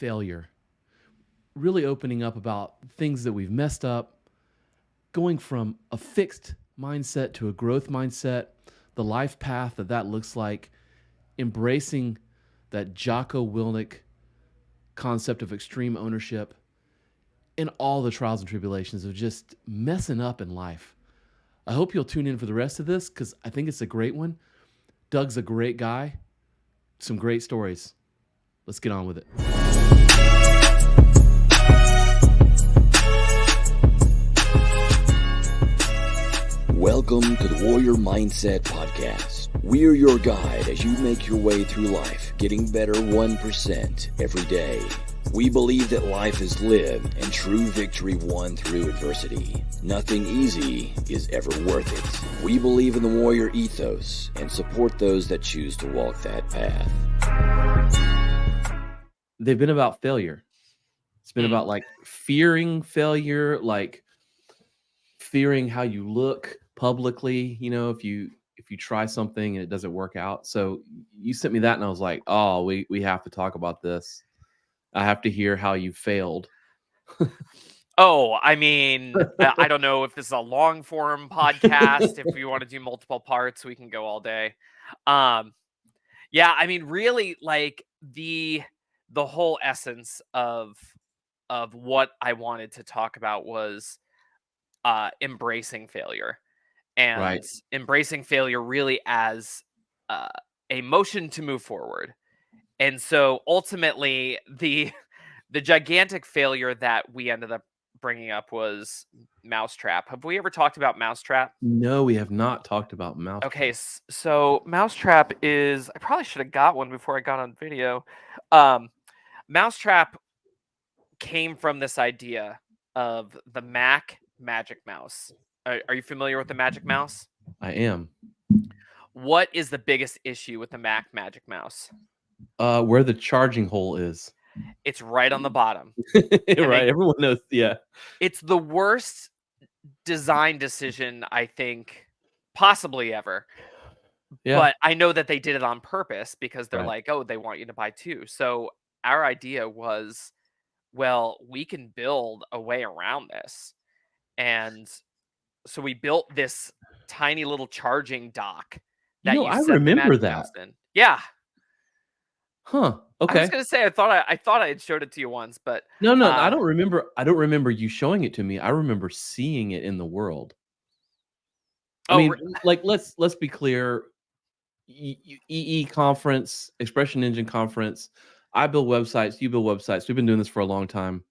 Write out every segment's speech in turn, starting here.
failure, really opening up about things that we've messed up, going from a fixed mindset to a growth mindset, the life path that looks like, embracing that Jocko Willink concept of extreme ownership, and all the trials and tribulations of just messing up in life. I hope you'll tune in for the rest of this because I think it's a great one. Doug's a great guy. Some great stories. Let's get on with it. Welcome to the Warrior Mindset Podcast. We're your guide as you make your way through life, getting better 1% every day. We believe that life is lived and true victory won through adversity. Nothing easy is ever worth it. We believe in the warrior ethos and support those that choose to walk that path. They've been about failure. It's been about like fearing failure, like fearing how you look publicly, if you try something and it doesn't work out. So you sent me that and I was like, oh, we have to talk about this. I have to hear how you failed. I don't know if this is a long form podcast. If we want to do multiple parts, we can go all day. Really, like the whole essence of what I wanted to talk about was embracing failure, and Right. embracing failure really as a motion to move forward. And so ultimately, the gigantic failure that we ended up bringing up was Mousetrap. Have we ever talked about Mousetrap? No, we have not talked about Mousetrap. Okay, so Mousetrap is... I probably should have got one before I got on video. Mousetrap came from this idea of the Mac Magic Mouse. Are you familiar with the Magic Mouse? I am. What is the biggest issue with the Mac Magic Mouse? Where the charging hole is. It's right on the bottom. Right. Everyone knows. Yeah. It's the worst design decision, I think, possibly ever. Yeah. But I know that they did it on purpose because they're like, oh, they want you to buy two. So our idea was, well, we can build a way around this. And so we built this tiny little charging dock that I remember that. In. Yeah. Huh. Okay. I was gonna say I thought I had showed it to you once, but no, I don't remember. I don't remember you showing it to me. I remember seeing it in the world. I mean, like let's be clear. EE conference, Expression Engine conference. I build websites. You build websites. We've been doing this for a long time.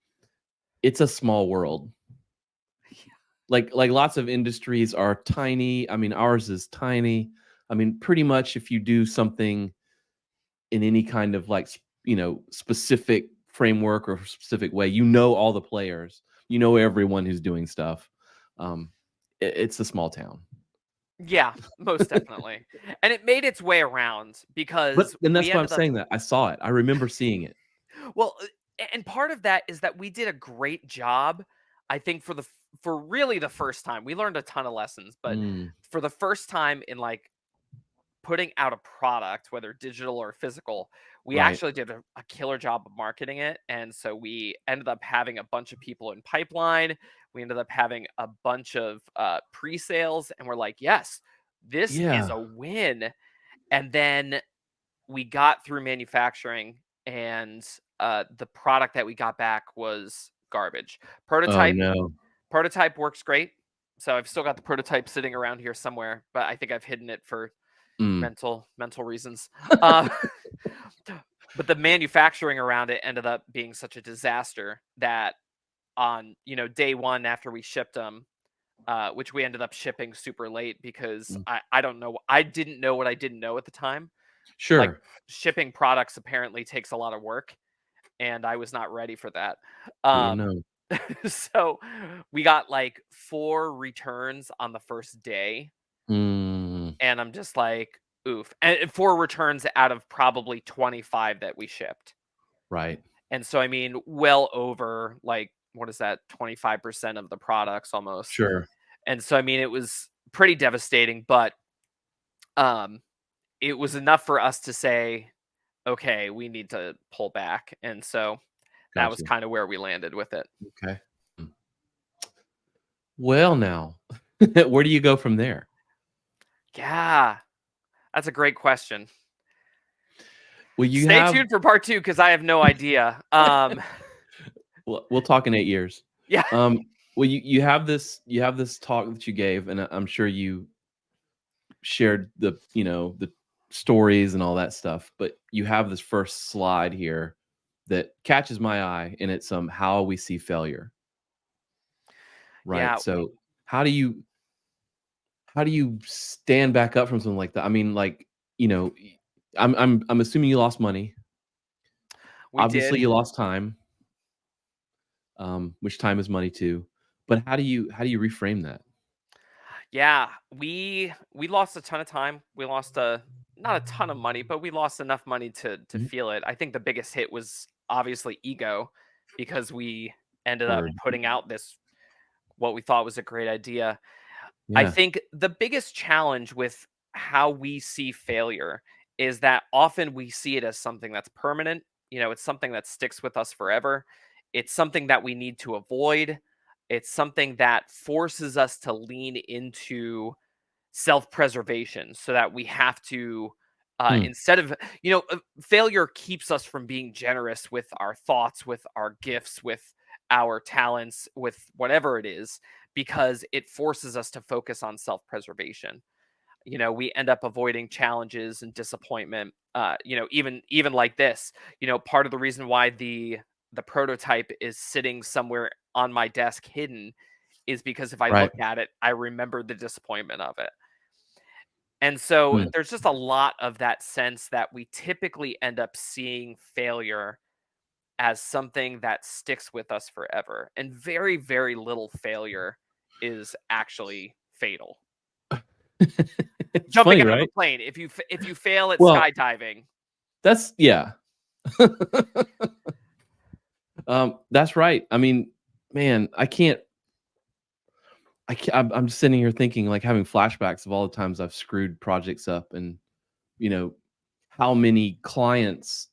It's a small world. Like lots of industries are tiny. I mean, ours is tiny. I mean, pretty much if you do something in any kind of specific framework or specific way, all the players, everyone who's doing stuff. It's a small town. Yeah, most definitely. And it made its way around because... And that's why I'm saying that. I saw it. I remember seeing it. Well, and part of that is that we did a great job, I think, for really the first time. We learned a ton of lessons, but for the first time in putting out a product, whether digital or physical, we actually did a killer job of marketing it. And so we ended up having a bunch of people in pipeline. We ended up having a bunch of pre-sales, and we're like, yes, this is a win. And then we got through manufacturing, and the product that we got back was garbage. Prototype works great. So I've still got the prototype sitting around here somewhere, but I think I've hidden it for mental reasons. But the manufacturing around it ended up being such a disaster that on day one after we shipped them, which we ended up shipping super late because I don't know, I didn't know what I didn't know at the time. Sure. Shipping products apparently takes a lot of work, and I was not ready for that. So we got 4 returns on the first day. And I'm just like, oof. And 4 returns out of probably 25 that we shipped. Right. And so, I mean, well over what is that? 25% of the products almost. Sure. And so, I mean, it was pretty devastating, but it was enough for us to say, okay, we need to pull back. And so that was Gotcha. kind of where we landed with it. Okay. Well, now, where do you go from there? Yeah, that's a great question. Well, you Stay have tuned for part 2 because I have no idea. we'll talk in 8 years. Yeah. Well, you have this talk that you gave, and I'm sure you shared the stories and all that stuff, but you have this first slide here that catches my eye, and it's how we see failure, right? Yeah. So how do you stand back up from something like that? I mean, like, you know, I'm assuming you lost money. We Obviously, did. you lost time, which time is money too. But how do you reframe that? Yeah, we lost a ton of time. We lost not a ton of money, but we lost enough money to Mhm. feel it. I think the biggest hit was obviously ego because we ended up Word. putting out this what we thought was a great idea. I Yeah. think the biggest challenge with how we see failure is that often we see it as something that's permanent. It's something that sticks with us forever. It's something that we need to avoid. It's something that forces us to lean into self-preservation so that we have to Hmm. instead of failure keeps us from being generous with our thoughts, with our gifts, with our talents, with whatever it is, because it forces us to focus on self-preservation. We end up avoiding challenges and disappointment. Even like this, part of the reason why the prototype is sitting somewhere on my desk hidden is because if I Right. look at it, I remember the disappointment of it. And so Mm. there's just a lot of that sense that we typically end up seeing failure as something that sticks with us forever. And very, very little failure is actually fatal. It's Jumping funny, out of a right? plane, if you fail at Well, skydiving, that's yeah. That's right. I mean, man, I'm just sitting here thinking, like, having flashbacks of all the times I've screwed projects up, and you know how many clients.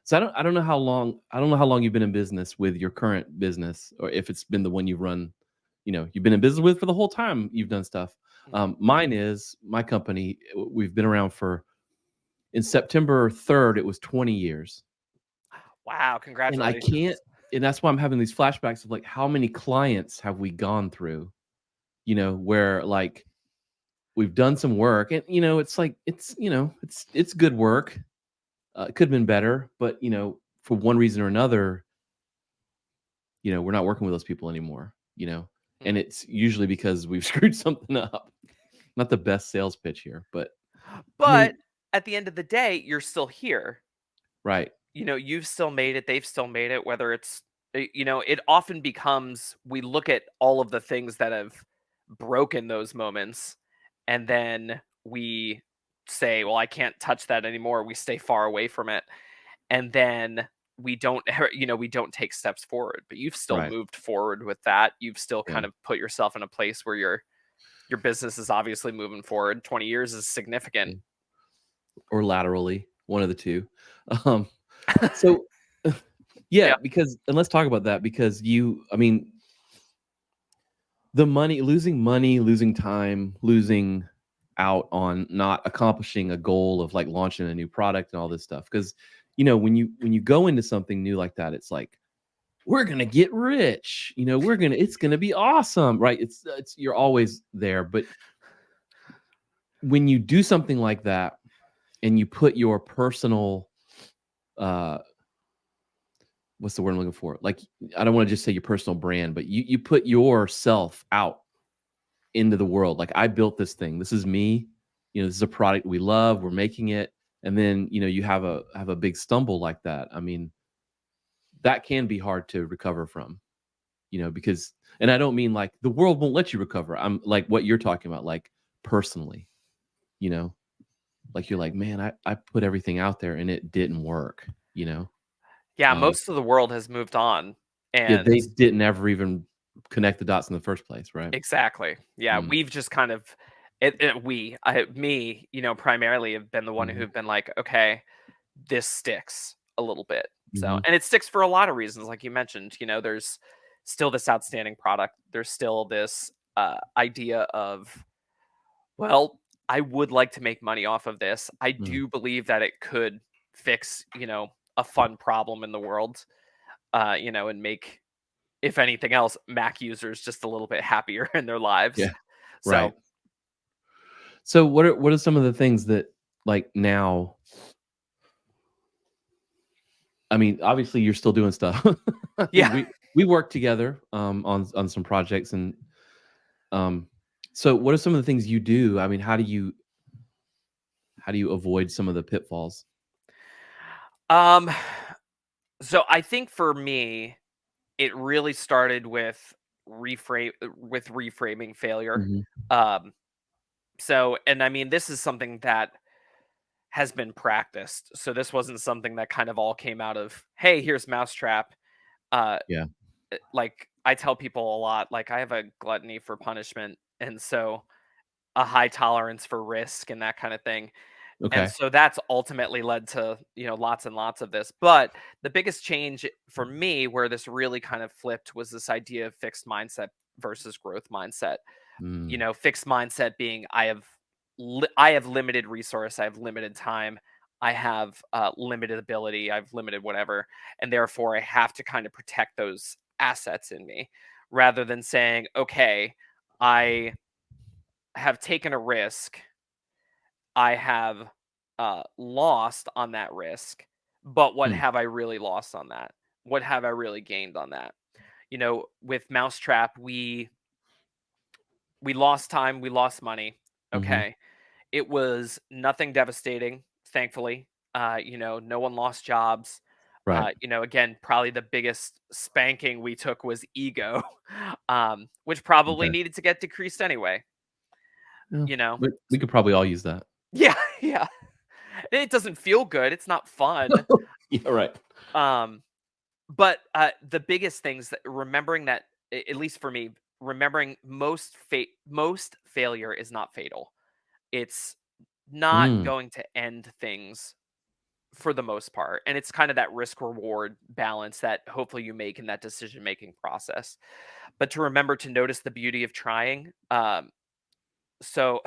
So I don't know how long you've been in business with your current business, or if it's been the one you've run, you've been in business with for the whole time you've done stuff. Mine is my company. We've been around for in September 3rd, it was 20 years. wow, And I congratulations. can't, and that's why I'm having these flashbacks of like, how many clients have we gone through, where like we've done some work, and it's like, it's good work. It could have been better, but for one reason or another, we're not working with those people anymore, Mm. and it's usually because we've screwed something up. Not the best sales pitch here, but I But mean, at the end of the day, you're still here. right, You've still made it, they've still made it, whether it's it often becomes we look at all of the things that have broken those moments, and then we say, well, I can't touch that anymore. We stay far away from it. And then we don't we don't take steps forward, but you've still right, moved forward with that. You've still yeah, kind of put yourself in a place where your business is obviously moving forward. 20 years is significant. yeah. Or laterally, one of the two. Um, so yeah, Yeah. because and let's talk about that because I mean, the money, losing time, losing out on not accomplishing a goal of like launching a new product and all this stuff. Because when you go into something new like that, it's like we're gonna get rich. It's gonna be awesome, right? It's you're always there, but when you do something like that and you put your personal uh what's the word I'm looking for? Like, I don't want to just say your personal brand, but you put yourself out into the world. Like, I built this thing. This is me. This is a product we love. We're making it, and then you have a big stumble like that. I mean, that can be hard to recover from. Because, and I don't mean like the world won't let you recover. I'm like what you're talking about, like personally. You know, like you're like, man, I put everything out there and it didn't work. Yeah, Um, most of the world has moved on. yeah, And they didn't ever even connect the dots in the first place, right? exactly. Yeah, Mm, we've just kind of me, primarily have been the one mhm, who've been like, okay, this sticks. a little bit. So, Mhm. and it sticks for a lot of reasons, like you mentioned. There's still this outstanding product. There's still this idea of, well, I would like to make money off of this. I Mm. do believe that it could fix, a fun problem in the world, and make, if anything else, Mac users just a little bit happier in their lives. Yeah. So, Right. So what are some of the things that, like, now I mean, obviously, you're still doing stuff. I mean, yeah. we work together, on some projects, and, um, so what are some of the things you do? I mean, how do you avoid some of the pitfalls? Um, so I think for me, it really started with reframing failure. Mhm. Um, and I mean, this is something that has been practiced. So this wasn't something that kind of all came out of, hey, here's Mousetrap. Uh, Yeah. like I tell people a lot, like I have a gluttony for punishment, and so a high tolerance for risk and that kind of thing. And Okay. so that's ultimately led to, lots and lots of this. But the biggest change for me, where this really kind of flipped, was this idea of fixed mindset versus growth mindset. Mm. Fixed mindset being, I have limited resource, I have limited time, I have limited ability, I've limited whatever, and therefore I have to kind of protect those assets in me, rather than saying, okay, I have taken a risk, I have lost on that risk, but what Hmm. have I really lost on that? What have I really gained on that? With Mousetrap, we lost time, we lost money. Mhm. Okay. It was nothing devastating, thankfully. No one lost jobs. Right. Again, probably the biggest spanking we took was ego, which probably Okay. needed to get decreased anyway. Yeah. You know, We could probably all use that. yeah, yeah. It doesn't feel good. It's not fun. Yeah, right. Um, but the biggest things that remembering that, at least for me, remembering most failure is not fatal. It's not Mm. going to end things for the most part. And it's kind of that risk reward balance that hopefully you make in that decision making process. But to remember to notice the beauty of trying. So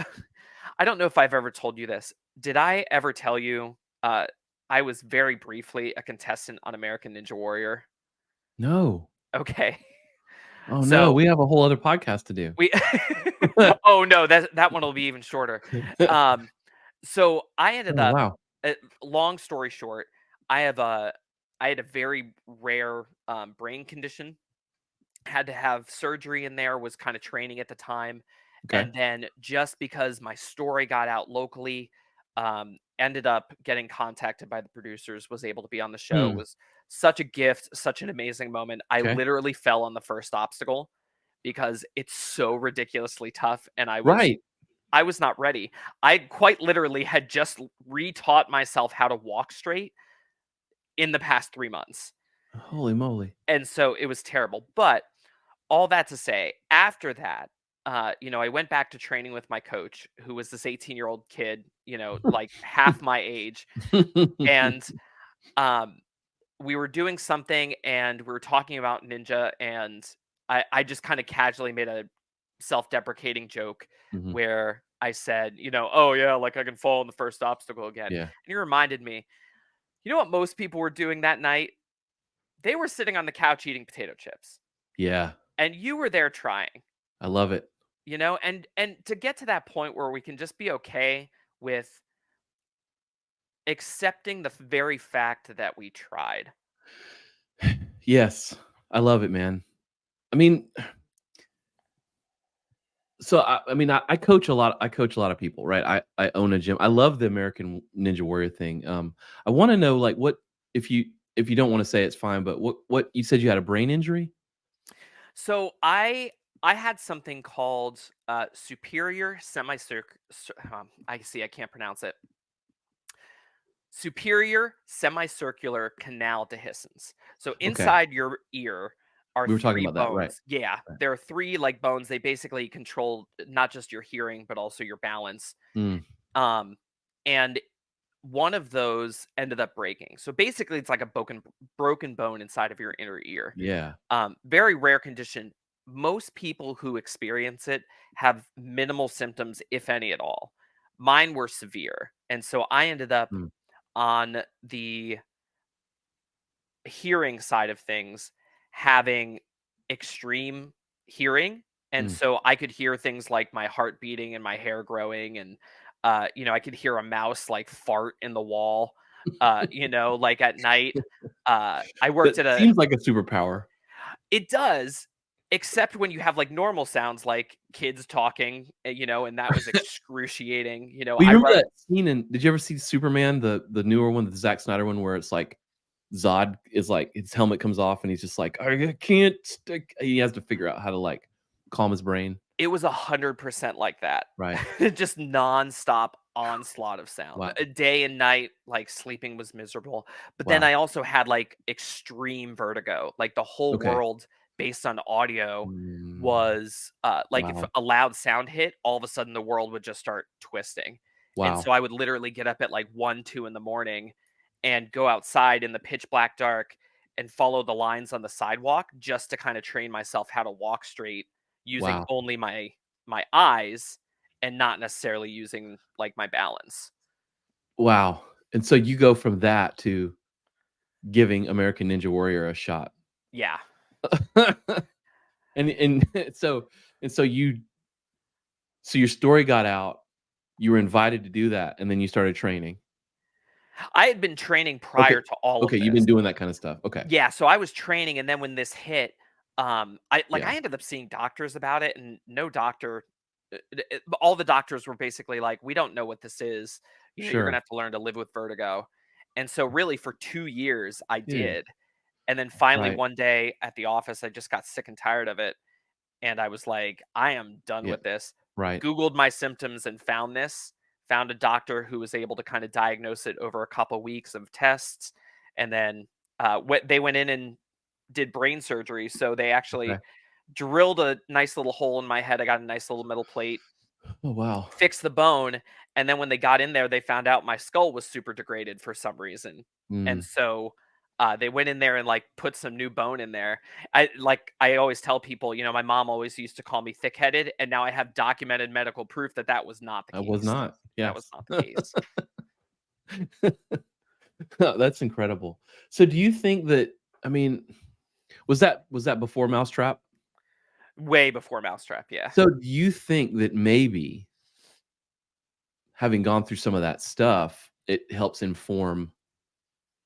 I don't know if I've ever told you this. Did I ever tell you I was very briefly a contestant on American Ninja Warrior? No. Okay. Oh, no, So we have a whole other podcast to do. we oh no, that one will be even shorter. Um so I ended Oh, up, wow. long story short, I have a I had a very rare brain condition. Had to have surgery in there, was kind of training at the time. Okay. And then just because my story got out locally, ended up getting contacted by the producers, was able to be on the show. Hmm. Was such a gift, such an amazing moment. I Okay. literally fell on the first obstacle because it's so ridiculously tough, and Right. I was not ready. I quite literally had just retaught myself how to walk straight in the past 3 months. Holy moly. And so it was terrible. But all that to say, after that, I went back to training with my coach, who was this 18-year-old kid, like half my age. And um, we were doing something and we were talking about Ninja. And I just kind of casually made a self deprecating joke Mhm. where I said, oh, yeah, like I can fall on the first obstacle again. And Yeah. he reminded me, you know what most people were doing that night? They were sitting on the couch eating potato chips, Yeah. and you were there trying. I love it. And to get to that point where we can just be okay with accepting the very fact that we tried. Yes. I love it, man. I mean, so I mean, I coach a lot of people, right? I own a gym. I love the American Ninja Warrior thing. I wanna know, like, what if you don't wanna say, it's fine, but what you said you had a brain injury? So I had something called superior I see, I can't pronounce it. Superior semicircular canal dehiscence. So Okay. inside your ear are We were talking three about that, right. bones. Yeah, Right. there are three like bones. They basically control not just your hearing but also your balance. Mm. Um, and one of those ended up breaking. So basically, it's like a broken bone inside of your inner ear. Yeah. Very rare condition. Most people who experience it have minimal symptoms, if any at all. Mine were severe, and so I ended up Mm, on the hearing side of things having extreme hearing. And mm. so I could hear things like my heart beating and my hair growing. And, I could hear a mouse like fart in the wall, like at night. I worked That at seems like a superpower. it does, except when you have like normal sounds like kids talking, and that was excruciating. Well, you I remember wrote, that scene did you ever see Superman, the newer one, the Zack Snyder one, where it's like Zod is like his helmet comes off and he's just like, "I can't stick." He has to figure out how to like calm his brain. it was 100% like that. Right. Just nonstop onslaught of sound. Wow. Day and night, like, sleeping was miserable, but then I Wow. also had, like, extreme vertigo, like, the whole Okay. world based on audio Mm, was, like, if wow. a loud sound hit, all of a sudden the world would just start twisting, and so Wow. I would literally get up at, like, 1, 2 in the morning and go outside in the pitch black dark and follow the lines on the sidewalk just to kinda train myself how to walk straight using Wow. only my eyes and not necessarily using, like, my balance. Wow. And so you go from that to giving American Ninja Warrior a shot. Yeah. And so you so your story got out, you were invited to do that, and then you started training. I had been training Okay. prior to all of Okay, you've this. been doing that kinda stuff. Okay. Yeah, so I was training, and then when this hit, Yeah. I ended up seeing doctors about it, and no doctor all the doctors were basically like, "We don't know what this is. You're gonna Sure. have to learn to live with vertigo." And so really for 2 years, I Dude. did, and then finally Right. one day at the office, I just got sick and tired of it, and I was like, "I am done Yeah. with this." Right. Googled my symptoms and found this, found a doctor who was able to kinda diagnose it over a couple weeks of tests, and then, they went in and did brain surgery, so they Okay. actually drilled a nice little hole in my head. I got a nice little metal plate, Oh, wow. fixed the bone, and then when they got in there, they found out my skull was super degraded for some reason. And Mm. so they went in there and like put some new bone in there. I always tell people, my mom always used to call me thick-headed, and now I have documented medical proof that that was not the I was case. not. That was Yes. not the case. That's incredible. So do you think that I mean, was that before Mousetrap? Way before Mousetrap, yeah. So do you think that maybe having gone through some of that stuff, it helps inform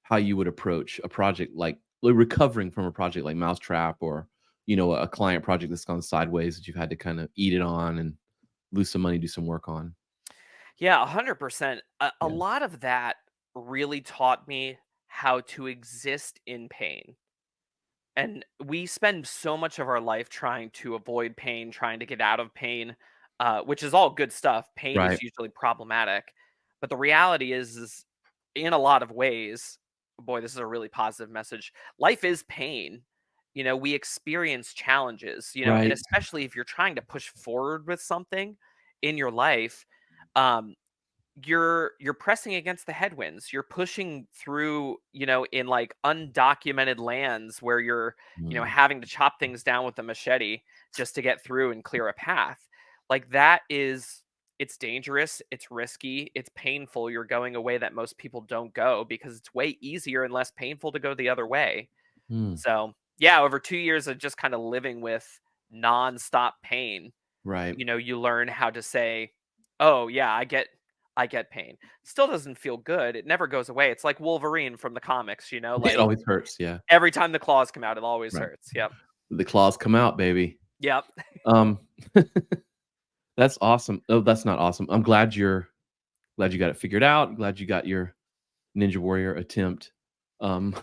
how you would approach a project like recovering from a project like Mousetrap or, a client project that's gone sideways that you've had to kind of eat it on and lose some money, do some work on? Yeah, 100%. A Yeah. lot of that really taught me how to exist in pain. And we spend so much of our life trying to avoid pain, trying to get out of pain, which is all good stuff. Pain Right. is usually problematic. But the reality is in a lot of ways, boy, this is a really positive message. Life is pain. We experience challenges, and Right. especially if you're trying to push forward with something in your life, um, you're pressing against the headwinds. You're pushing through, in like undocumented lands where you're, Mm, having to chop things down with a machete just to get through and clear a path. Like that is it's dangerous, it's risky, it's painful. You're going a way that most people don't go because it's way easier and less painful to go the other way. mm, So, yeah, over 2 years of just kind of living with nonstop pain, right. you learn how to say, "Oh, yeah, I get pain." Still doesn't feel good. It never goes away. It's like Wolverine from the comics, It like always hurts, yeah. every time the claws come out, it always Right. hurts. Yep. The claws come out, baby. Yep. Um, that's awesome. Oh, that's not awesome. I'm glad you got it figured out. Glad you got your Ninja Warrior attempt. Um,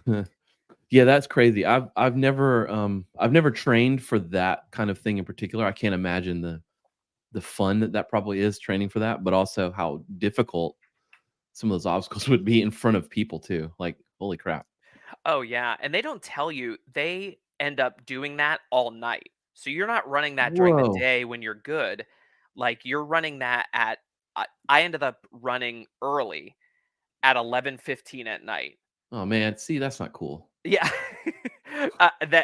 yeah, that's crazy. I've never trained for that kind of thing in particular. I can't imagine the fun that probably is training for that, but also how difficult some of those obstacles would be in front of people too. Like, holy crap. Oh, yeah, and they don't tell you they end up doing that all night. So you're not running that during the Whoa. day when you're good. Like, you're running that at I ended up running early, at 11:15 at night. Oh man, see, that's not cool. Yeah.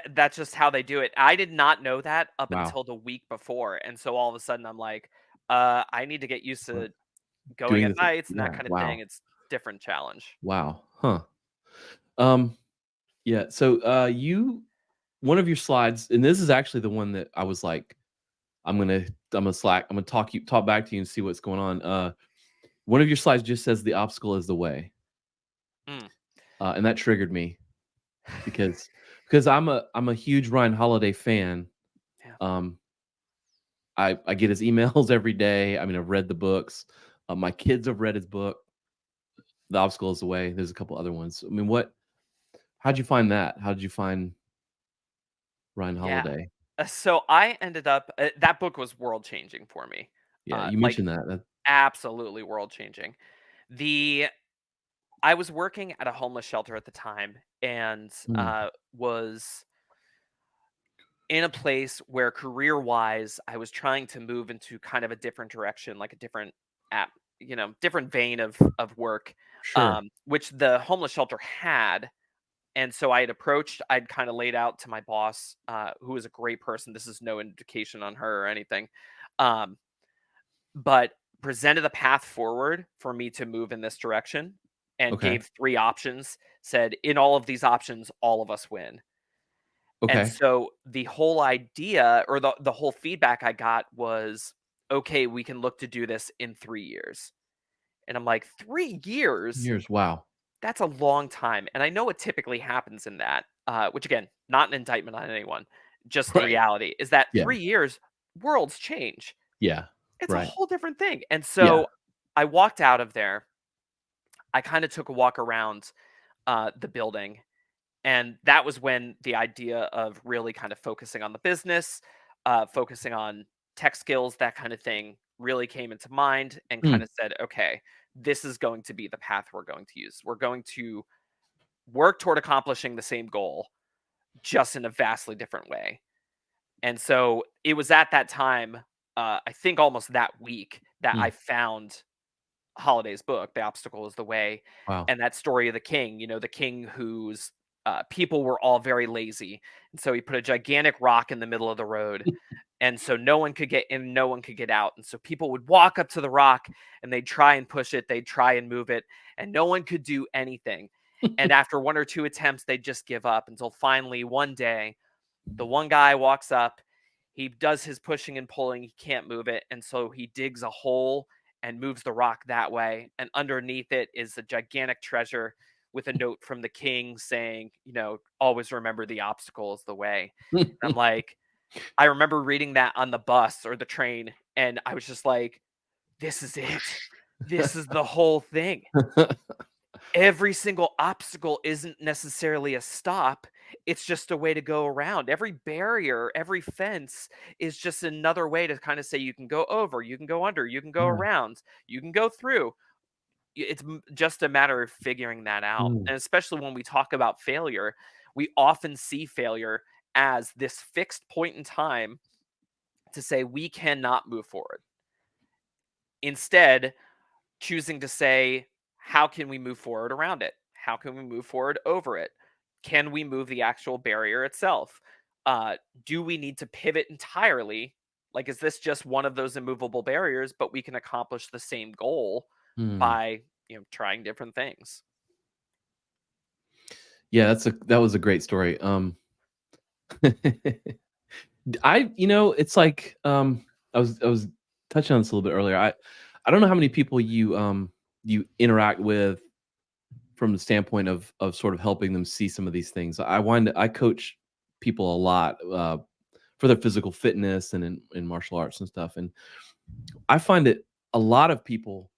That's just how they do it. I did not know that up Wow. until the week before, and so all of a sudden I'm like, I need to get used What? to going Doing at this, nights and that yeah, kind of thing. wow. It's different challenge. Wow. Huh. Um, yeah, so, you one of your slides, and this is actually the one that I was like, I'm gonna talk back to you and see what's going on. One of your slides just says the obstacle is the way, Mm. and that triggered me because I'm a huge Ryan Holiday fan. Yeah. Um, I get his emails every day. I mean, I've read the books. My kids have read his book, The Obstacle is the Way. There's a couple other ones. I mean, how'd you find that? How did you find Ryan Yeah. Holiday? So I ended up that book was world changing for me. Yeah, you Like mentioned that. absolutely world changing. The I was working at a homeless shelter at the time and Mm, was in a place where career wise I was trying to move into kind of a different direction, like a different app, different vein of work, sure. which the homeless shelter had. And so I'd kind of laid out to my boss, who was a great person. This is no indication on her or anything. Um, but presented a path forward for me to move in this direction and Okay. gave 3 options, said, "In all of these options, all of us win." And Okay. so the whole idea or the whole feedback I got was, "Okay, we can look to do this in 3 years." And I'm like, "3 years? Years. Wow. That's a long time." And I know what typically happens in that, which again, not an indictment on anyone, just the Right. reality is that Yeah. 3 years, worlds change. Yeah. It's a Right. whole different thing. And Yeah. so I walked out of there. I kinda took a walk around, the building, and that was when the idea of really kind of focusing on the business, focusing on tech skills, that kind of thing, really came into mind and Hmm. kind of said, "Okay, this is going to be the path we're going to use. We're going to work toward accomplishing the same goal, just in a vastly different way." And so it was at that time, I think almost that week, that Hmm. I found Holiday's book, The Obstacle is the Way, Wow. and that story of the king, the king whose people were all very lazy. And so he put a gigantic rock in the middle of the road. And so no one could get in, no one could get out. And so people would walk up to the rock and they'd try and push it, they'd try and move it, and no one could do anything. And after one or two attempts, they'd just give up until finally one day, the one guy walks up, he does his pushing and pulling, he can't move it, and so he digs a hole and moves the rock that way, and underneath it is a gigantic treasure with a note from the king saying, "Always remember the obstacle is the way." And I'm like, I remember reading that on the bus or the train, and I was just like, "This is it. This is the whole thing." Every single obstacle isn't necessarily a stop. It's just a way to go around. Every barrier, every fence is just another way to kind of say you can go over, you can go under, you can go Yeah. around, you can go through. It's just a matter of figuring that out. Mm. And especially when we talk about failure, we often see failure as this fixed point in time to say we cannot move forward. Instead, choosing to say, how can we move forward around it? How can we move forward over it? Can we move the actual barrier itself? Uh, do we need to pivot entirely? Like, is this just one of those immovable barriers, but we can accomplish the same goal Hmm. by, trying different things? Yeah, that was a great story. It's like, I was touching on this a little bit earlier. I don't know how many people you interact with from the standpoint of sort of helping them see some of these things. I coach people a lot, for their physical fitness and in martial arts and stuff, and I find that a lot of people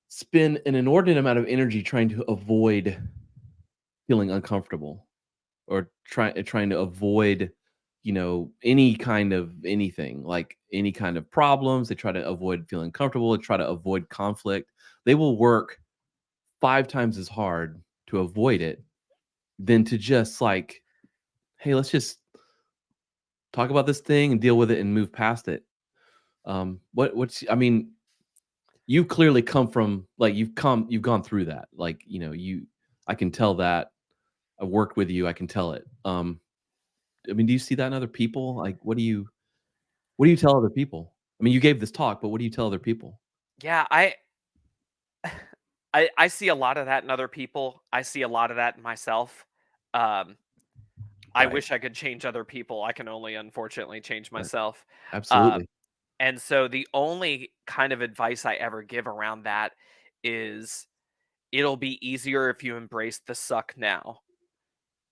spend an inordinate amount of energy trying to avoid feeling uncomfortable, or trying to avoid, any kind of anything, like any kind of problems. They try to avoid feeling comfortable, they try to avoid conflict. They will work 5 times as hard to avoid it than to just like, "Hey, let's just talk about this thing and deal with it and move past it." What's I mean, you've clearly come from, like, you've gone through that. Like, I can tell that. I've worked with you. I can tell it. I mean, do you see that in other people? Like, what do you tell other people? I mean, you gave this talk, but what do you tell other people? Yeah, I see a lot of that in other people. I see a lot of that in myself. Um, I Right. wish I could change other people. I can only unfortunately change Right. myself. Absolutely. Um, and so the only kind of advice I ever give around that is it'll be easier if you embrace the suck now.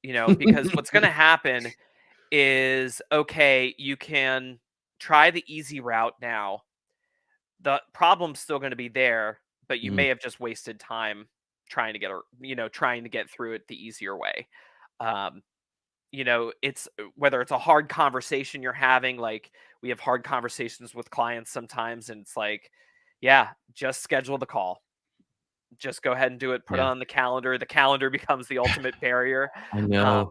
Because what's going to happen is okay, you can try the easy route now. The problem's still going to be there, but you Mm, may have just wasted time trying to get through it the easier way. Um, it's whether it's a hard conversation you're having, like we have hard conversations with clients sometimes, and it's like, yeah, just schedule the call. Just go ahead and do it. Put it yeah. on the calendar. The calendar becomes the ultimate barrier. I Um, know.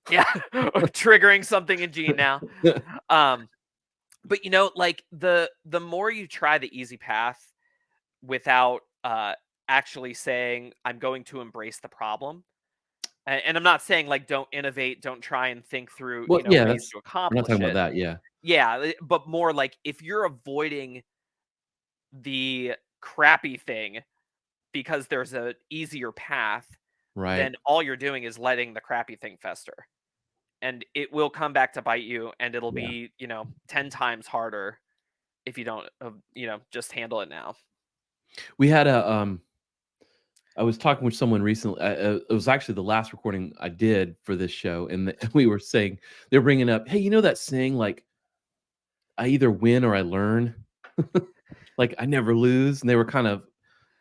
yeah, triggering something in Gene now. Um, but like the more you try the easy path without actually saying I'm going to embrace the problem. And I'm not saying like don't innovate, don't try and think through, Well, yeah, ways that's to we're not talking accomplish about it. that, yeah. Yeah, but more like if you're avoiding the crappy thing because there's a easier path, Right. then all you're doing is letting the crappy thing fester. And it will come back to bite you, and it'll Yeah. be, 10 times harder if you don't, just handle it now. We had I was talking with someone recently. It was actually the last recording I did for this show, and we were saying, they're bringing up, "Hey, you know that saying, like, I either win or I learn? Like, I never lose." And they're kind of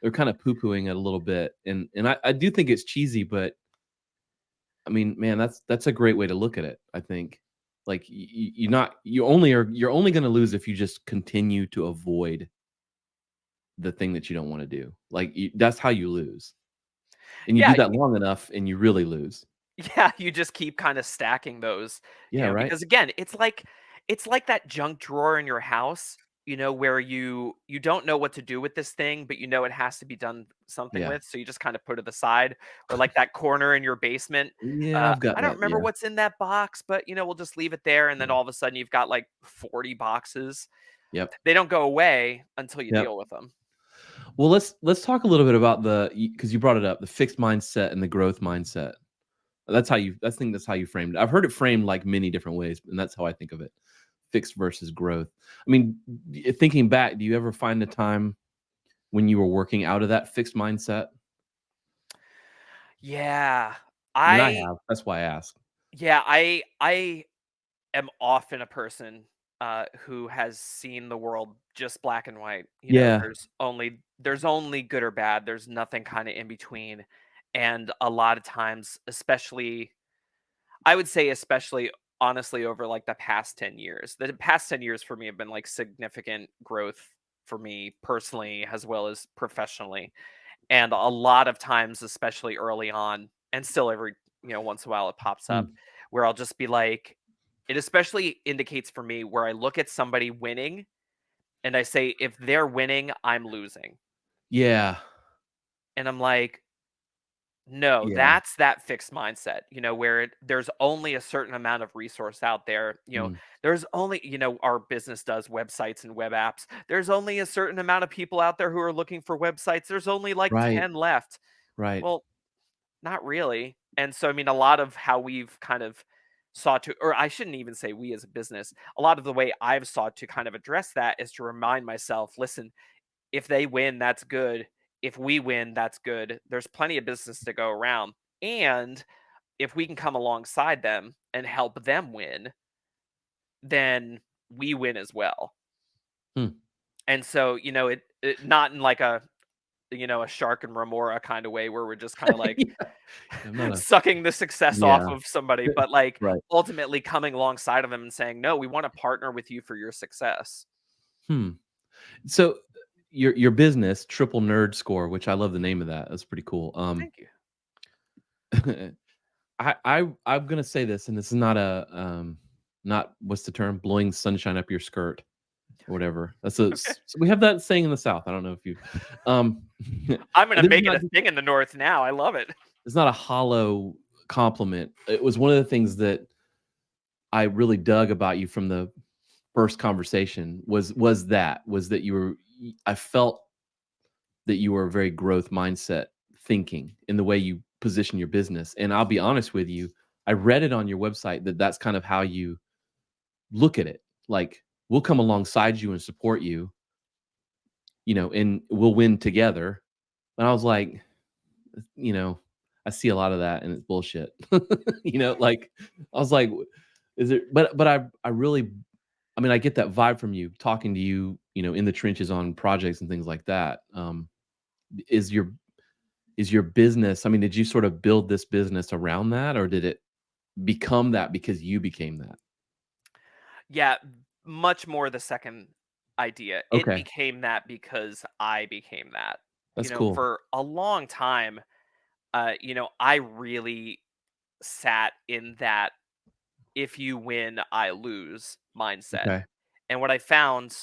poo-pooing it a little bit, and I do think it's cheesy, but I mean, man, that's a great way to look at it. I think, like, you're only going to lose if you just continue to avoid the thing that you don't want to do. Like, that's how you lose, and you do Yeah, that long enough, and you really lose. yeah, you just keep kind of stacking those, Yeah, right. because again, it's like that junk drawer in your house, where you don't know what to do with this thing, but it has to be done something Yeah. with, so you just kind of put it aside, or like that corner in your basement. Yeah, I've got I don't that. remember Yeah. what's in that box, but we'll just leave it there, and then Yeah. all of a sudden you've got like 40 boxes. Yep. They don't go away until you Yep. deal with them. Well, let's talk a little bit about because you brought it up, the fixed mindset and the growth mindset. I think that's how you framed it. I've heard it framed like many different ways, and that's how I think of it. Fixed versus growth. I mean, thinking back, do you ever find a time when you were working out of that fixed mindset? Yeah. I mean, I I have. That's why I asked. yeah, I am often a person who has seen the world just black and white. Yeah. There's only good or bad. There's nothing kind of in between. And a lot of times, especially, I would say, especially honestly, over like the past 10 years, the past 10 years for me have been like significant growth for me personally as well as professionally. And a lot of times, especially early on, and still every, once in a while it pops up, Mm. where I'll just be like, it especially indicates for me where I look at somebody winning and I say, if they're winning, I'm losing. Yeah. And I'm like, no, Yeah. that's that fixed mindset, where there's only a certain amount of resource out there. Mm. There's only, our business does websites and web apps. There's only a certain amount of people out there who are looking for websites. There's only like Right. 10 left. Right. Well, not really. And so, I mean, a lot of how we've kind of sought to, or I shouldn't even say we as a business, a lot of the way I've sought to kind of address that is to remind myself, listen, if they win, that's good. If we win, that's good. There's plenty of business to go around. And if we can come alongside them and help them win, then we win as well. Hmm. And so, it not in like a shark and remora kind of way where we're just kind of like Yeah. I'm not a sucking the success off Yeah. of somebody, but like Right. ultimately coming alongside of them and saying, no, we want to partner with you for your success. Hmm. So your business, Triple Nerd Score, which I love the name of that. That's pretty cool. Thank you. I'm gonna say this, and this is not a not what's the term, blowing sunshine up your skirt. or whatever. So we have that saying in the South. I don't know if you. Um, I'm gonna this is make it not a thing in the North now. I love it. it's not a hollow compliment. It was one of the things that I really dug about you from the first conversation was that you were. I felt that you were a very growth mindset thinking in the way you position your business. And I'll be honest with you, I read it on your website that that's kind of how you look at it. Like, we'll come alongside you and support you, and we'll win together. And I was like, you know, I see a lot of that and it's bullshit. Like I was like, is it but I really I mean, I get that vibe from you talking to you, in the trenches on projects and things like that. Is your business, I mean, did you sort of build this business around that, or did it become that because you became that? Yeah, much more the second idea. It Okay, became that because I became that. that's cool. For a long time, I really sat in that if you win, I lose mindset. Okay. And what I found,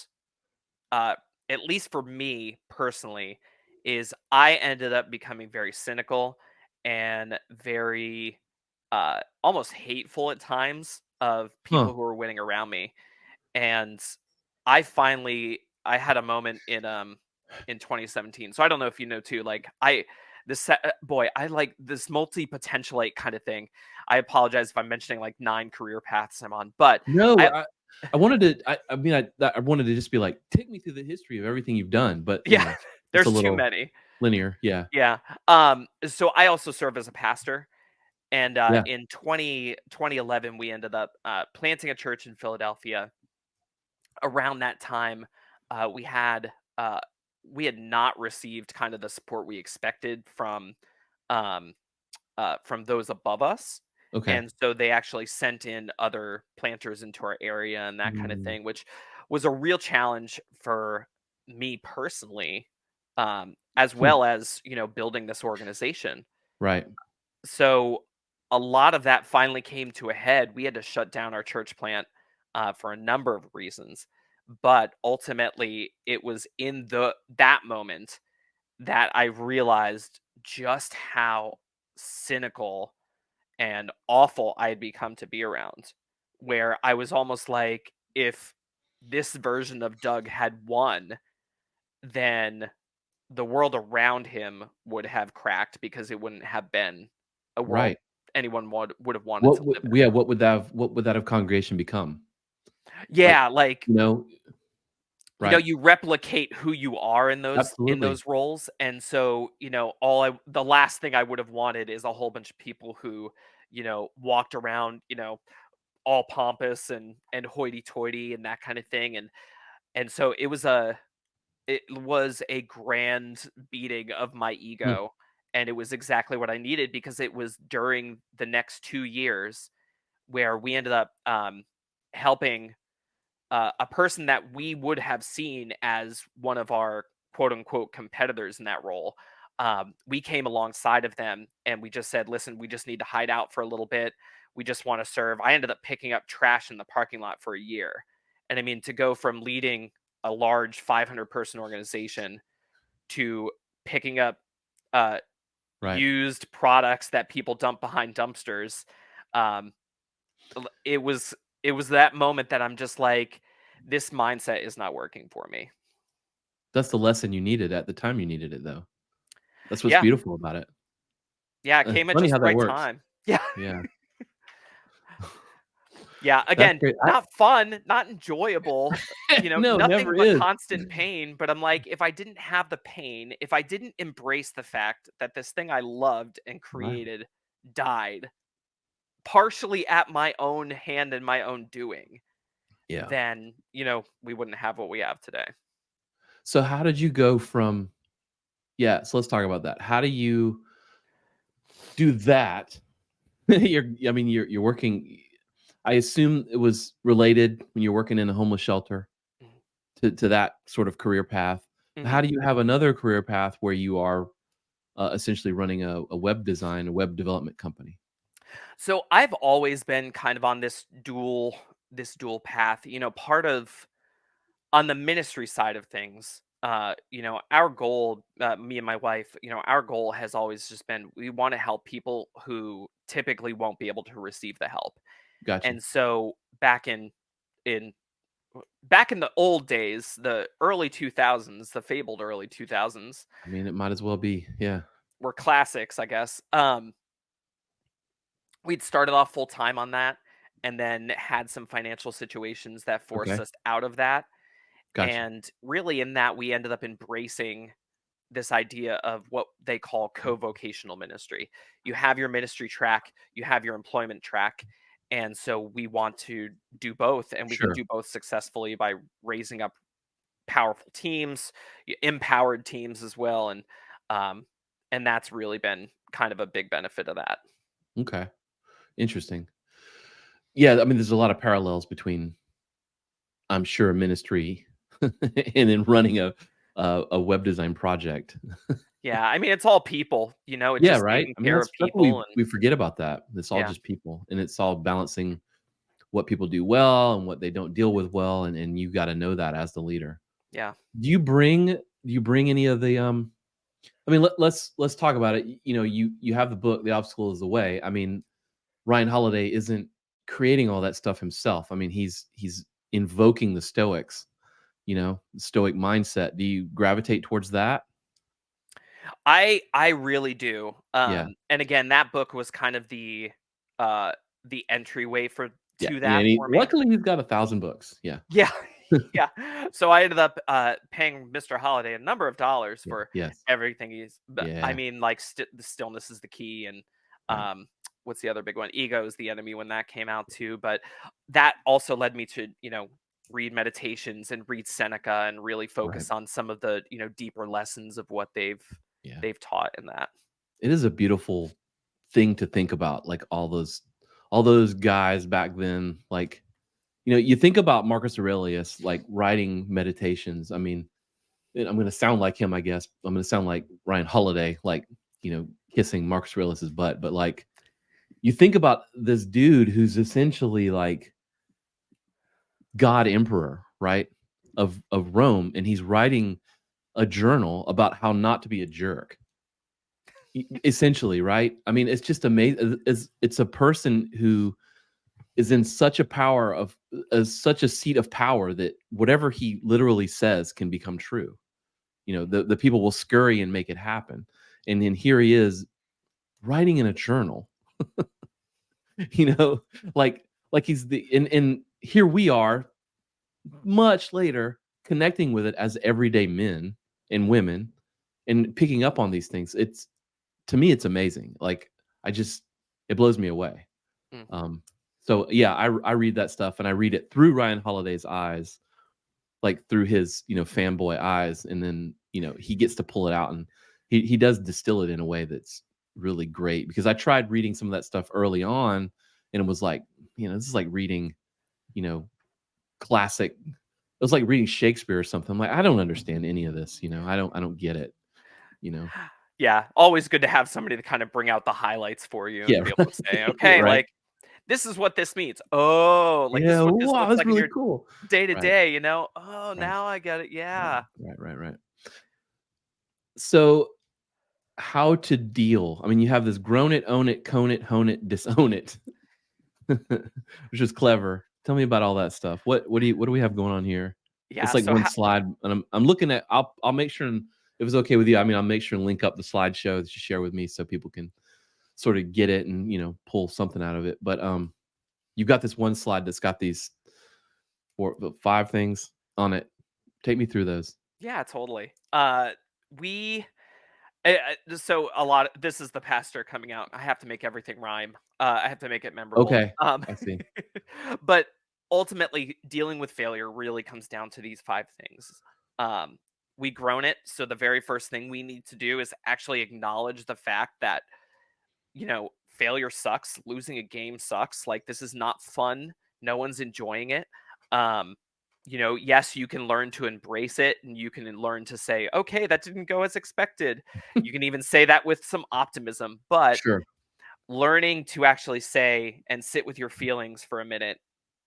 uh, at least for me personally, is I ended up becoming very cynical and very almost hateful at times of Huh. people who were winning around me. And I had a moment in 2017. So I don't know if you know too. Like I like this multi potentialite kind of thing. I apologize if I'm mentioning like 9 career paths I'm on, but No, I I wanted to I mean, I wanted to just be like, "Take me through the history of everything you've done," but, yeah, it's a there's too little many. linear. Yeah. Yeah. So I also serve as a pastor. And Yeah. in 2011, we ended up planting a church in Philadelphia. Around that time, uh, we had uh, we had not received kind of the support we expected um, from those above us, Okay. and so they actually sent in other planters into our area and that kind of Mm. thing, which was a real challenge for me personally, as Hmm. well as building this organization. Right. So a lot of that finally came to a head. We had to shut down our church plant for a number of reasons, but ultimately it was in that moment that I realized just how cynical and awful I had become to be around. Where I was almost like, if this version of Doug had won, then the world around him would have cracked because it wouldn't have been a world Right. anyone would have wanted to live in. Yeah, what would that have congregation become? Like, Yeah, like, you know right. you replicate who you are in Absolutely. those roles, and so, the last thing I would have wanted is a whole bunch of people who, walked around, all pompous and hoity-toity and that kind of thing, and so it was a grand beating of my Hmm. ego, and it was exactly what I needed because it was during the next 2 years where we ended up, helping, a person that we would have seen as one of our quote unquote competitors in that role. We came alongside of them and we just said, listen, we just need to hide out for a little bit. We just want to serve. I ended up picking up trash in the parking lot for a year. And I mean, to go from leading a large 500-person organization to picking up uh, Right. used products that people dump behind dumpsters, um, it was that moment that I'm just like, this mindset is not working for me. That's the lesson you needed at the time you needed it, though. That's what's Yeah, beautiful about it. yeah, it It's came at funny just how the that right works. time. Yeah, Yeah. yeah. That's Again, great. not fun, not enjoyable. No, it never Nothing but is. constant pain. But I'm like, if I didn't have the pain, if I didn't embrace the fact that this thing I loved and Right. created died partially at my own hand and my own doing, Yeah. then we wouldn't have what we have today. So how did you go from yeah, so let's talk about that. How do you do that? I mean, you're working I assume it was related when you're working in a homeless shelter to that sort of career path. Mhm. How do you have another career path where you are, essentially running a web design, a web development company? So I've always been kind of on this dual path. Part of on the ministry side of things, our goal, me and my wife, our goal has always just been we want to help people who typically won't be able to receive the help. Gotcha. And so in back in the old days, the early 2000s, the fabled early 2000s I mean, it might as well be. Yeah. were classics, I guess. We'd started off full time on that and then had some financial situations that forced Okay. us out of that. Gotcha. And really, in that, we ended up embracing this idea of what they call co-vocational ministry. You have your ministry track, you have your employment track. And so we want to do both, and we can Sure. do both successfully by raising up powerful teams, empowered teams as well. Um, and that's really been kind of a big benefit of that. Okay. Interesting. Yeah, I mean, there's a lot of parallels between, I'm sure, ministry and then running a web design project. Yeah, I mean, it's all people, it's Yeah, just right? taking I mean, care of that's what people and we forget about that. It's all yeah. just people, and it's all balancing what people do well and what they don't deal with well, and you gotta know that as the leader. Yeah. Do you bring any of the, I mean, let's talk about it. You have the book, The Obstacle is the Way. I mean, Ryan Holiday isn't creating all that stuff himself. I mean, he's invoking the Stoics, Stoic mindset. Do you gravitate towards that? I really do. Yeah. And again, that book was kind of uh the entryway Yeah. to Yeah. that for me. Luckily, he's got 1,000 books. Yeah. Yeah. Yeah. So I ended up paying Mr. Holiday a number of dollars Yeah. for Yes. everything but I Yeah. mean, like, the stillness is the key, and Right. what's the other big one? Ego is the enemy, when that came out too. But that also led me to, read meditations and read Seneca and really Right. focus on some of the, deeper lessons of what Yeah. they've taught in that. It is a beautiful thing to think about, like all those guys back then. Like, you think about Marcus Aurelius, like writing meditations. I mean, and I'm going to sound like him, I guess. I'm going to sound like Ryan Holiday, like, kissing Marcus Aurelius's butt. But like, you think about this dude who's essentially like God Emperor, right? Of Rome, and he's writing a journal about how not to be a jerk. Essentially, right? I mean, it's just amazing. It's a person who is in such a power of such a seat of power that whatever he literally says can become true. The people will scurry and make it happen. And then here he is writing in a journal, you know, like he's and here we are much later connecting with it as everyday men and women and picking up on these things. To me, it's amazing. Like, it blows me away. Mm. So yeah, I read that stuff, and I read it through Ryan Holiday's eyes, like through his, fanboy eyes. And then, he gets to pull it out, and he does distill it in a way that's really great, because I tried reading some of that stuff early on, and it was like, this is like reading, classic. It was like reading Shakespeare or something. I'm like, I don't understand any of this. I don't get it. You know? Yeah, always good to have somebody to kind of bring out the highlights for you and Yeah. be able to say, Yeah, okay, right. like, this is what this means. Oh, like, this Yeah. is what this Wow, looks that's like in really your cool. day to Right. day. Oh, Right. now I get it. Right. Yeah. Right. Right. Right. So, how to deal? I mean, you have this grown it, own it, cone it, hone it, disown it, which is clever. Tell me about all that stuff. What do we have going on here? It's Yeah. like So, one slide, and I'm looking at. I'll make sure, and if it's okay with you, I mean, I'll make sure and link up the slideshow that you share with me so people can sort of get it and pull something out of it. But you've got this one slide that's got these 5 things on it. Take me through those. yeah, totally. We, so this is the pastor coming out. I have to make everything rhyme. I have to make it memorable. Okay, I see. But ultimately, dealing with failure really comes down to these 5 things. We grown it. So the very first thing we need to do is actually acknowledge the fact that, failure sucks. Losing a game sucks. Like, this is not fun. No one's enjoying it. Um, yes, you can learn to embrace it, and you can learn to say, okay, that didn't go as expected. You can even say that with some optimism, but Sure. learning to actually say and sit with your feelings for a minute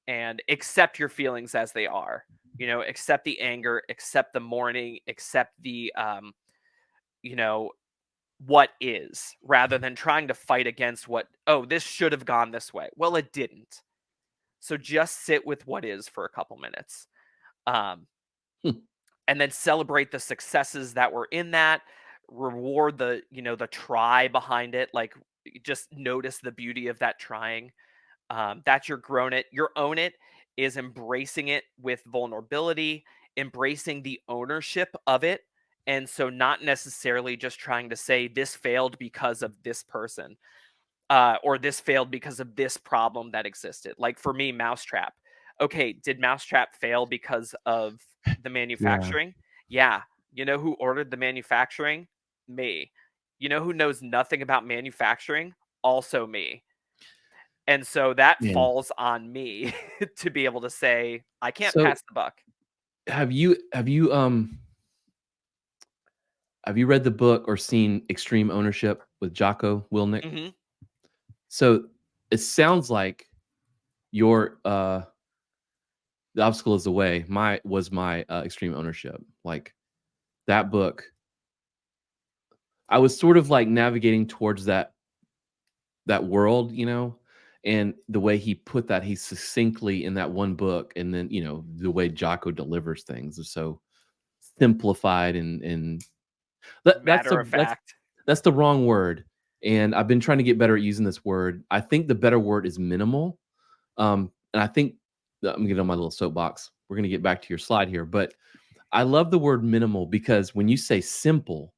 and accept your feelings as they are. accept the anger, accept the mourning, accept the what is, rather than trying to fight against this should have gone this way. Well, it didn't. So just sit with what is for a couple minutes. Um, Hmm. and then celebrate the successes that were in that, reward the try behind it. Like, just notice the beauty of that trying. That's your own it is embracing it with vulnerability, embracing the ownership of it. And so not necessarily just trying to say this failed because of this person, or this failed because of this problem that existed. Like for me, Mousetrap. Okay, did Mousetrap fail because of the Yeah. manufacturing? Yeah. You know who ordered the manufacturing? Me. You know who knows nothing about manufacturing? Also me. And so that Man. falls on me to be able to say, I can't So pass the buck. have you read the book or seen Extreme Ownership with Jocko Willnick? Mhm. So it sounds like your the obstacle is the way. My extreme ownership. Like that book, I was sort of like navigating towards that world, and the way he put that, he succinctly in that one book, and then the way Jocko delivers things is so simplified, and that's Matter a of fact. that's the wrong word, and I've been trying to get better at using this word. I think the better word is minimal. And I think I'm gonna get on my little soapbox. We're gonna get back to your slide here, but I love the word minimal because when you say simple,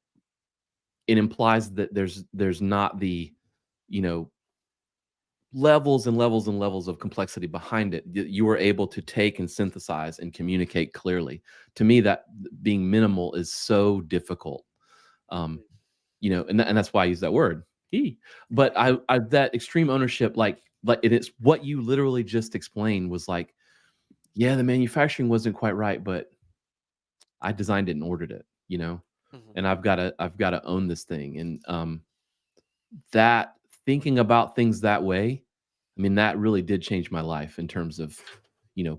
it implies that there's not the, you know, levels and levels and levels of complexity behind it. You are able to take and synthesize and communicate clearly. To me, that being minimal is so difficult. Um, Mhm. and that's why I use that word. He. But I that extreme ownership, like it's what you literally just explained was like, yeah, the manufacturing wasn't quite right, but I designed it and ordered it, Mhm. and I've gotta own this thing. And that thinking about things that way, I mean, that really did change my life in terms of,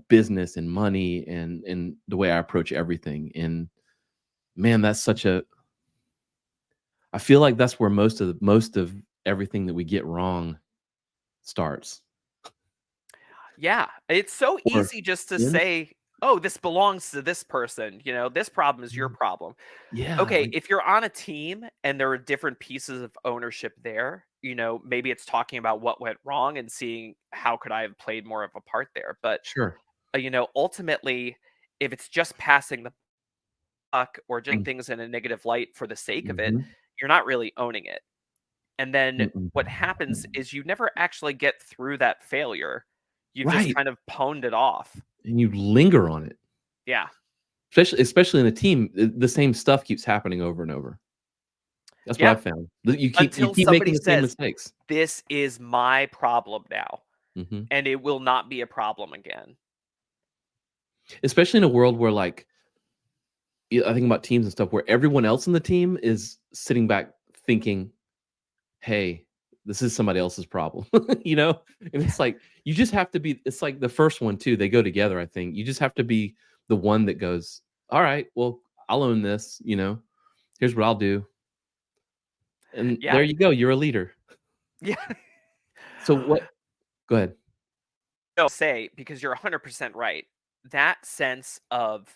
business and money and the way I approach everything. And man, that's such a I feel like that's where most of everything that we get wrong starts. Yeah, it's so Or easy just to ends. say, "Oh, this belongs to this person," "This problem is your Mhm. problem." Yeah, Okay, like if you're on a team and there are different pieces of ownership there, maybe it's talking about what went wrong and seeing how could I have played more of a part there. But, sure. ultimately, if it's just passing the buck or just Mm, things in a negative light for the sake of it, mhm. you're not really owning it. And then Mm-mm. what happens Mm. is you never actually get through that failure. You've just Right, kind of pwned it off. and you linger on it. Yeah. Especially in a team, the same stuff keeps happening over and over. That's what Yeah. I've found. That you Until keep making somebody the same says, mistakes. this is my problem now, Mhm. and it will not be a problem again. Especially in a world where, like, I think about teams and stuff where everyone else in the team is sitting back thinking, "Hey, this is somebody else's problem," you know? And Yeah. it's like, you just have to be it's like the first one too, they go together, I think. You just have to be the one that goes, "Alright, well, I'll own this," you know? "Here's what I'll do." And Yeah. there you go, you're a leader. Yeah. So what Go ahead. No, say, because you're 100% right. That sense of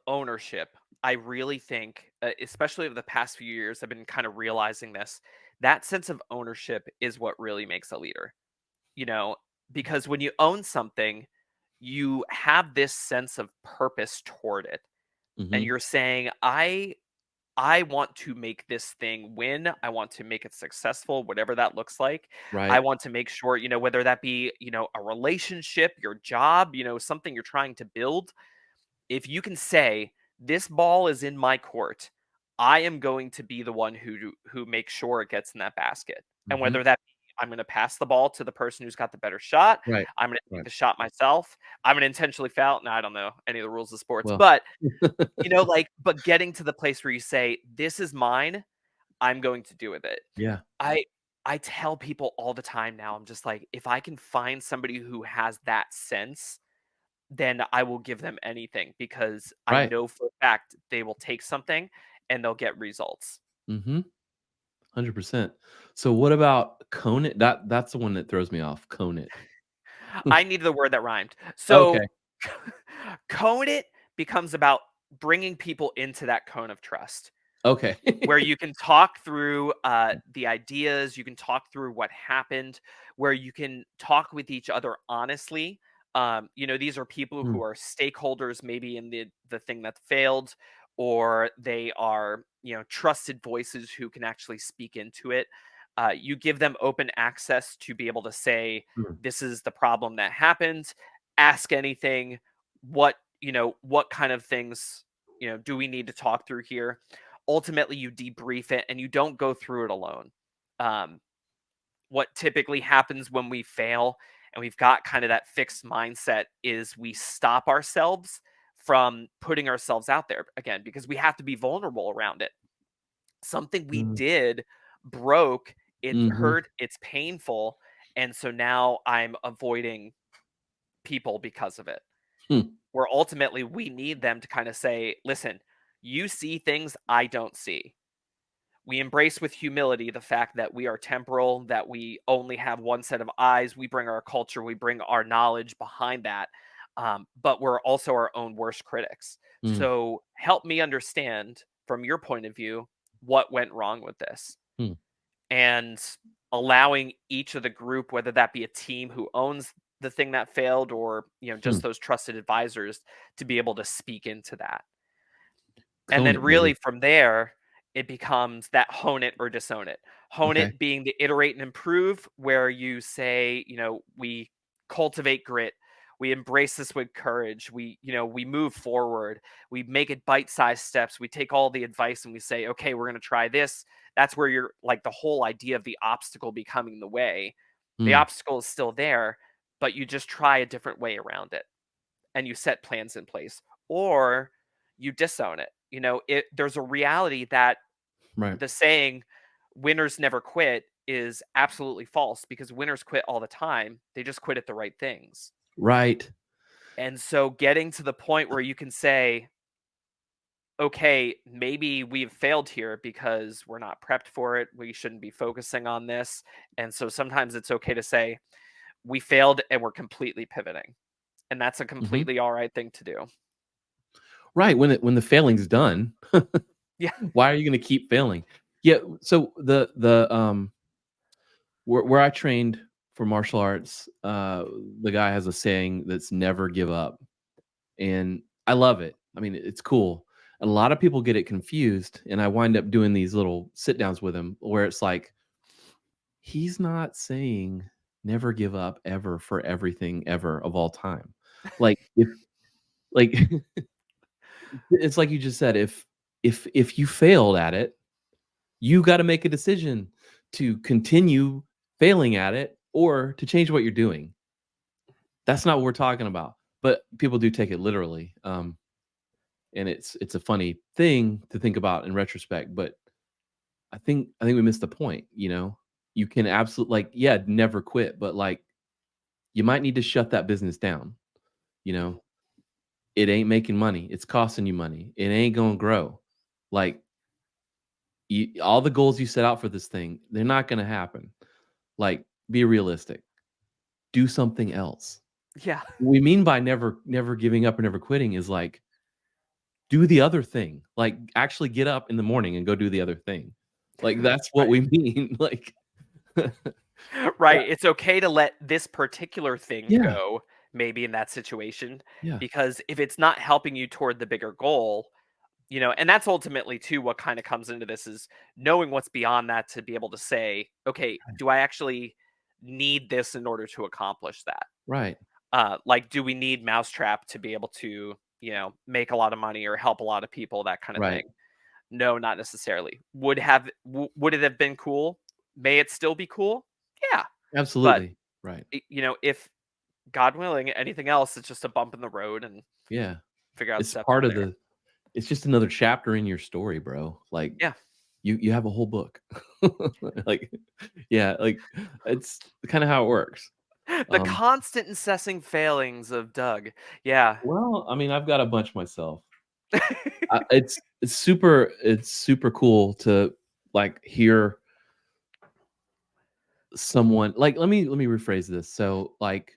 ownership, I really think, especially over the past few years, I've been kind of realizing this. That sense of ownership is what really makes a leader. You know, because when you own something, you have this sense of purpose toward it. And Mhm. you're saying, I want to make this thing win. I want to make it successful, whatever that looks like. I Right. want to make sure, whether that be, a relationship, your job, something you're trying to build. If you can say, this ball is in my court, I am going to be the one who makes sure it gets in that basket. And Mhm. whether that be I'm going to pass the ball to the person who's got the better shot, Right. I'm going to take Right. the shot myself, I'm going to intentionally foul. No, I don't know any of the rules of sports, Well, but but getting to the place where you say, "This is mine, I'm going to do with it." yeah. I I tell people all the time now, I'm just like, if I can find somebody who has that sense, then I will give them anything because I Right. know for a fact they will take something and they'll get results. Mhm. 100%. So what about cone it? That's the one that throws me off, cone it. I needed the word that rhymed. Okay. So cone it becomes about bringing people into that cone of trust Okay. where you can talk through the ideas, you can talk through what happened, where you can talk with each other honestly. These are people Mm, who are stakeholders, maybe in the thing that failed, or they are trusted voices who can actually speak into it. You give them open access to be able to say, mm, "This is the problem that happened. Ask anything. What kind of things do we need to talk through here?" Ultimately you debrief it and you don't go through it alone. Um, what typically happens when we fail and we've got kind of that fixed mindset is we stop ourselves from putting ourselves out there again because we have to be vulnerable around it. Something we mm, did broke, it mhm, hurt, it's painful, and so now I'm avoiding people because of it. hmm, Where ultimately we need them to kind of say, listen, you see things I don't see. We embrace with humility the fact that we are temporal, that we only have one set of eyes. We bring our culture, we bring our knowledge behind that. But we're also our own worst critics. mm, So help me understand from your point of view what went wrong with this. hmm, And allowing each of the group, whether that be a team who owns the thing that failed or hmm. just those trusted advisors, to be able to speak into that. And Cone then it, baby. really from there, it becomes that hone it or disown it. Hone Okay. it being the iterate and improve, where you say, we cultivate grit. We embrace this with courage. We move forward. We make it bite-sized steps. We take all the advice and we say, okay, we're going to try this. That's where you're like the whole idea of the obstacle becoming the way. The Mm, obstacle is still there, but you just try a different way around it and you set plans in place or you disown it. There's a reality that right. the saying winners never quit is absolutely false because winners quit all the time. They just quit at the right things. Right. And so getting to the point where you can say, okay, maybe we've failed here because we're not prepped for it. We shouldn't be focusing on this. And so sometimes it's okay to say, we failed and we're completely pivoting. And that's a Mhm. completely all right thing to do. Right, when the failing's done, Yeah. why are you gonna keep failing? Yeah, so where I trained for martial arts, the guy has a saying that's "Never give up," and I love it. I mean, it's cool. A lot of people get it confused, and I wind up doing these little sit downs with him where it's like, he's not saying never give up ever for everything ever of all time. Like, if like, it's like you just said, if you failed at it, you gotta make a decision to continue failing at it or to change what you're doing. That's not what we're talking about, but people do take it literally, and it's a funny thing to think about in retrospect, but I think we missed the point, you know? You can absolutely like, yeah, never quit, but, like, you might need to shut that business down, you Mhm. know? It ain't making money, it's costing you money, it ain't gonna grow. Like, all the goals you set out for this thing, they're not gonna happen. Like, be realistic. Do something else. Yeah. What we mean by never giving up or never quitting is, like, do the other thing. Like, actually get up in the morning and go do the other thing. Like, that's what Right. we mean. Like, Right. It's okay to let this particular thing yeah, go, maybe in that situation, yeah, because if it's not helping you toward the bigger goal, and that's ultimately too what kind of comes into this is knowing what's beyond that to be able to say, okay, do I actually need this in order to accomplish that? right, Like, do we need Mousetrap to be able to, make a lot of money or help a lot of people, that kind of right. thing? No, not necessarily. Would it have been cool? May it still be cool? Yeah. But Absolutely. Right. if God willing, anything else, it's just a bump in the road and Yeah. figure out It's stuff part from of there. the it's just another chapter in your story, bro. Like, Yeah. you have a whole book. Like, yeah, like, it's kinda how it works. The Um, constant incessant failings of Doug. Yeah. well, I mean, I've got a bunch myself. It's super cool to like hear someone like let me rephrase this. So like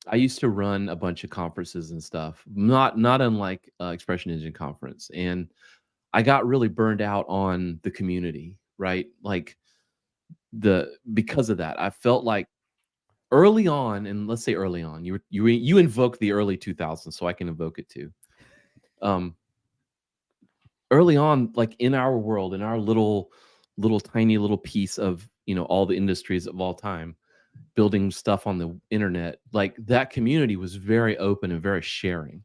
I used to run a bunch of conferences and stuff, not unlike Expression Engine conference, and I got really burned out on the community, right? Like the because of that, I felt like early on, and let's say early on, you invoke the early 2000s, so I can invoke it too. Um, early on, like in our world, in our little tiny little piece of all the industries of all time, building stuff on the internet, like that community was very open and very sharing,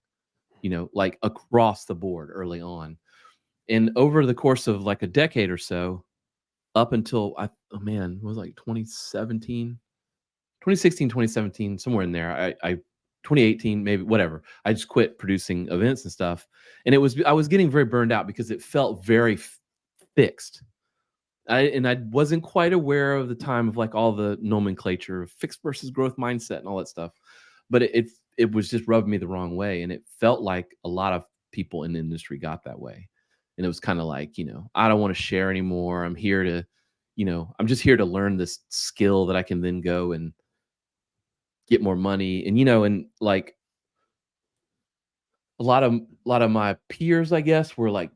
like across the board early on. And over the course of like a decade or so, up until oh man, it was like 2017, 2016, 2017, somewhere in there. I 2018, maybe whatever. I just quit producing events and stuff. And I was getting very burned out because it felt very fixed. I wasn't quite aware of the time of like all the nomenclature of fixed versus growth mindset and all that stuff. But it was just rubbing me the wrong way. And it felt like a lot of people in the industry got that way. And it was kind of like, I don't want to share anymore. I'm here to, I'm just here to learn this skill that I can then go and get more money. And like a lot of my peers, I guess, were like,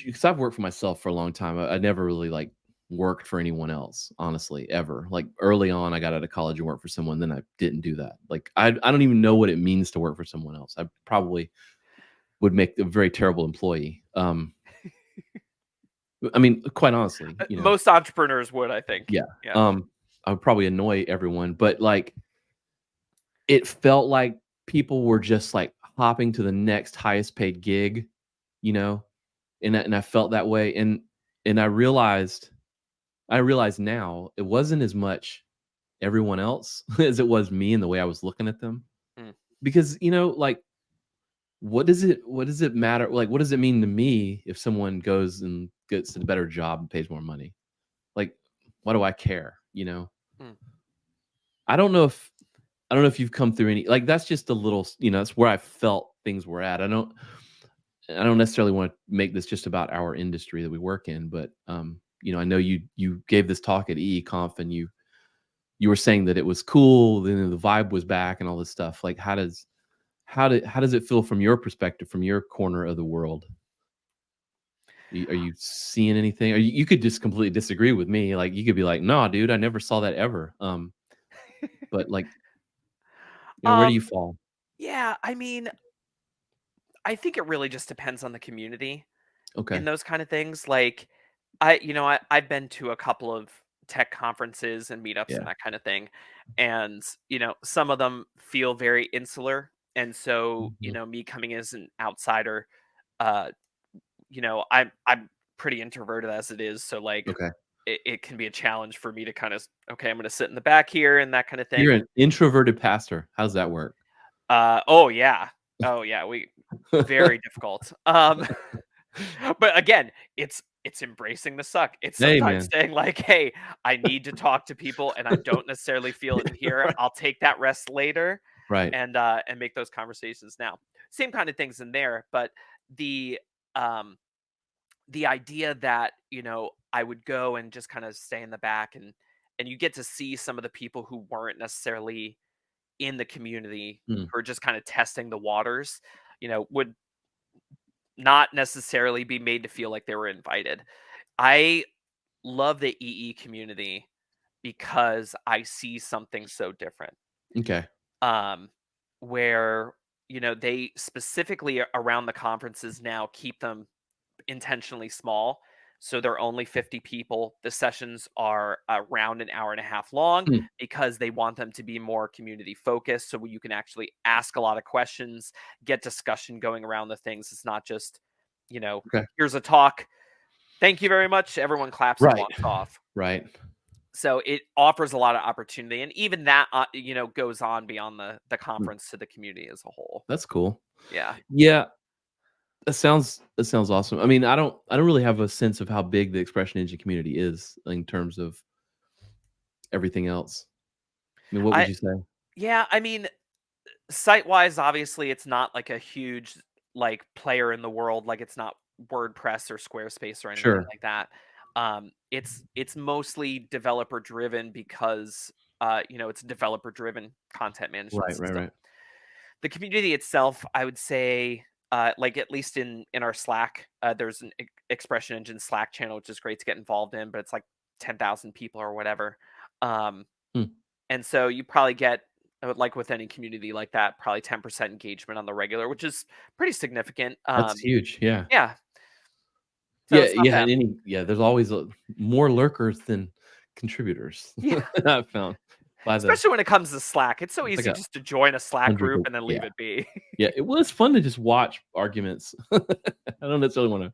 because I've worked for myself for a long time. I never really like worked for anyone else, honestly, ever. Like early on, I got out of college and worked for someone. Then I didn't do that. Like I don't even know what it means to work for someone else. I probably would make a very terrible employee. I mean, quite honestly, Most entrepreneurs would, I think. yeah. Yeah. I would probably annoy everyone, but like it felt like people were just like hopping to the next highest paid gig, you know, and I felt that way, and I realized now it wasn't as much everyone else as it was me and the way I was looking at them. Mm. Because, like what does it matter? Like, what does it mean to me if someone goes and gets a better job and pays more money? Like, why do I care? Mm. I don't know if you've come through any like that's just a little, that's where I felt things were at. I don't necessarily want to make this just about our industry that we work in, but I know you gave this talk at EEConf and you were saying that it was cool, then the vibe was back and all this stuff. Like how does it feel from your perspective, from your corner of the world? Are you seeing anything? Or you could just completely disagree with me. Like you could be like, "No, dude, I never saw that ever." But like, where do you Um, fall? yeah, I mean, I think it really just depends on the community in Okay. those kind of things. Like, I've been to a couple of tech conferences and meetups and Yeah. that kind of thing, and some of them feel very insular, and so Mhm. me coming as an outsider, uh, I'm pretty introverted as it is, so like Okay. it can be a challenge for me to kind of okay, I'm going to sit in the back here and that kind of You're thing. an introverted pastor. How's that work? Oh yeah, oh yeah, we very difficult. But again, it's embracing the suck. It's Hey, sometimes man. saying like, "Hey, I need to talk to people, and I don't necessarily feel it in here. I'll take that rest later, Right. and make those conversations now." Same kind of things in there, but the um the idea that I would go and just kind of stay in the back and you get to see some of the people who weren't necessarily in the community Mm, or just kind of testing the waters, would not necessarily be made to feel like they were invited. I love the EE community because I see something so different. okay. Um, where they specifically around the conferences now keep them intentionally small. So they're only 50 people. The sessions are around an hour and a half long Hmm, because they want them to be more community focused. So you can actually ask a lot of questions, get discussion going around the things. It's not just, okay. here's a talk. Thank you very much. Everyone claps and Right. walks off. Right. So it offers a lot of opportunity. And even that, goes on beyond the Mm, conference to the community as a whole. that's cool. Yeah. Yeah, that sounds awesome. I mean, I don't really have a sense of how big the expression engine community is in terms of everything else. I mean, what would I, you say? Yeah, I mean, site-wise, obviously, it's not like a huge like player in the world. Like it's not WordPress or Squarespace or anything Sure. like that. It's mostly developer driven because it's a developer driven content management Right, right, system. right. The community itself, I would say, like at least in our Slack, there's an expression engine Slack channel, which is great to get involved in, but it's like 10,000 people or whatever. Um, Hmm. and so you probably get, like with any community like that, probably 10% engagement on the regular, which is pretty significant. That's huge. Yeah. Yeah, so Yeah, it's not yeah, bad. there's always more lurkers than contributors. Yeah, I've found by the especially when it comes to Slack. It's so it's like easy just to join a Slack 100 group and then yeah. leave it be. Yeah, it's fun to just watch arguments. I don't necessarily wanna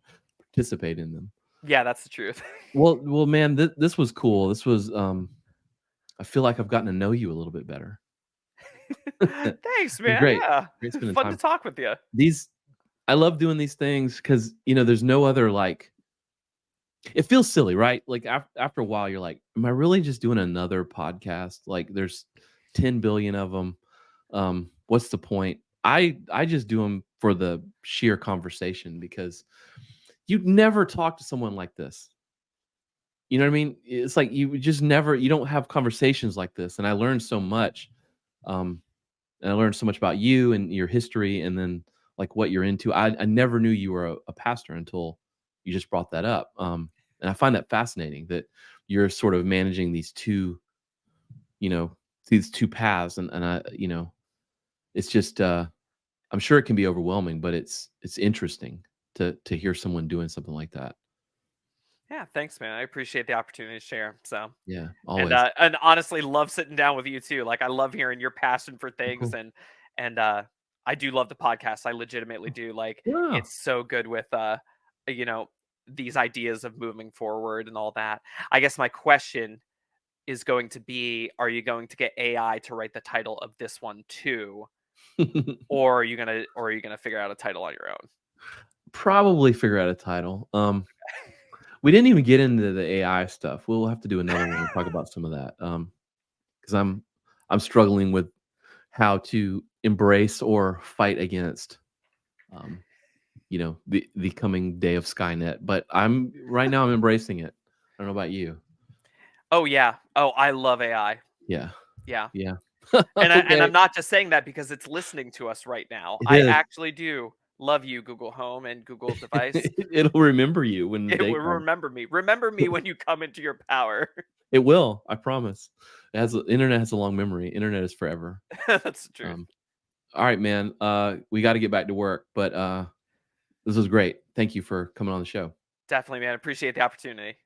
participate in them. Yeah, that's the truth. Well, man, this was cool. This was, I feel like I've gotten to know you a little bit better. Thanks, Been man. great. Yeah, Great spending fun to time. talk with you. These I love doing these things because there's no other, like it feels silly, right? Like, after a while, you're like, "Am I really just doing another podcast? Like, there's 10 billion of them. What's the point?" I just do them for the sheer conversation because you'd never talk to someone like this. You know what I mean? It's like you don't have conversations like this, and I learned so much. Um, and I learned so much about you and your history, and then like what you're into. I never knew you were a pastor until you just brought that up. And I find that fascinating that you're sort of managing you know, these two paths, and it's just I'm sure it can be overwhelming, but it's interesting to hear someone doing something like that. Yeah, thanks, man. I appreciate the opportunity to share. So, Yeah, and always. and honestly, love sitting down with you too. Like, I love hearing your passion for things, Cool. and I do love the podcast. I legitimately do. Like, Yeah. it's so good with you know, these ideas of moving forward and all that. I guess my question is going to be: are you going to get AI to write the title of this one too, or are you gonna figure out a title on your own? Probably figure out a title. We didn't even get into the AI stuff. We'll have to do another one and talk about some of that. Because I'm struggling with how to embrace or fight against, um, the coming day of Skynet. But I'm embracing it. I don't know about you. Oh yeah. Oh, I love AI. Yeah, Yeah. yeah. And Okay, I'm not just saying that because it's listening to us right now. it I is. actually do love you, Google Home and Google device. It'll remember you when the It day will comes. remember me. Remember me when you come into your power. It will. I promise. Internet has a long memory. Internet is forever. That's the truth. Um, all right, man. We got to get back to work, but this was great. Thank you for coming on the show. Definitely, man. Appreciate the opportunity.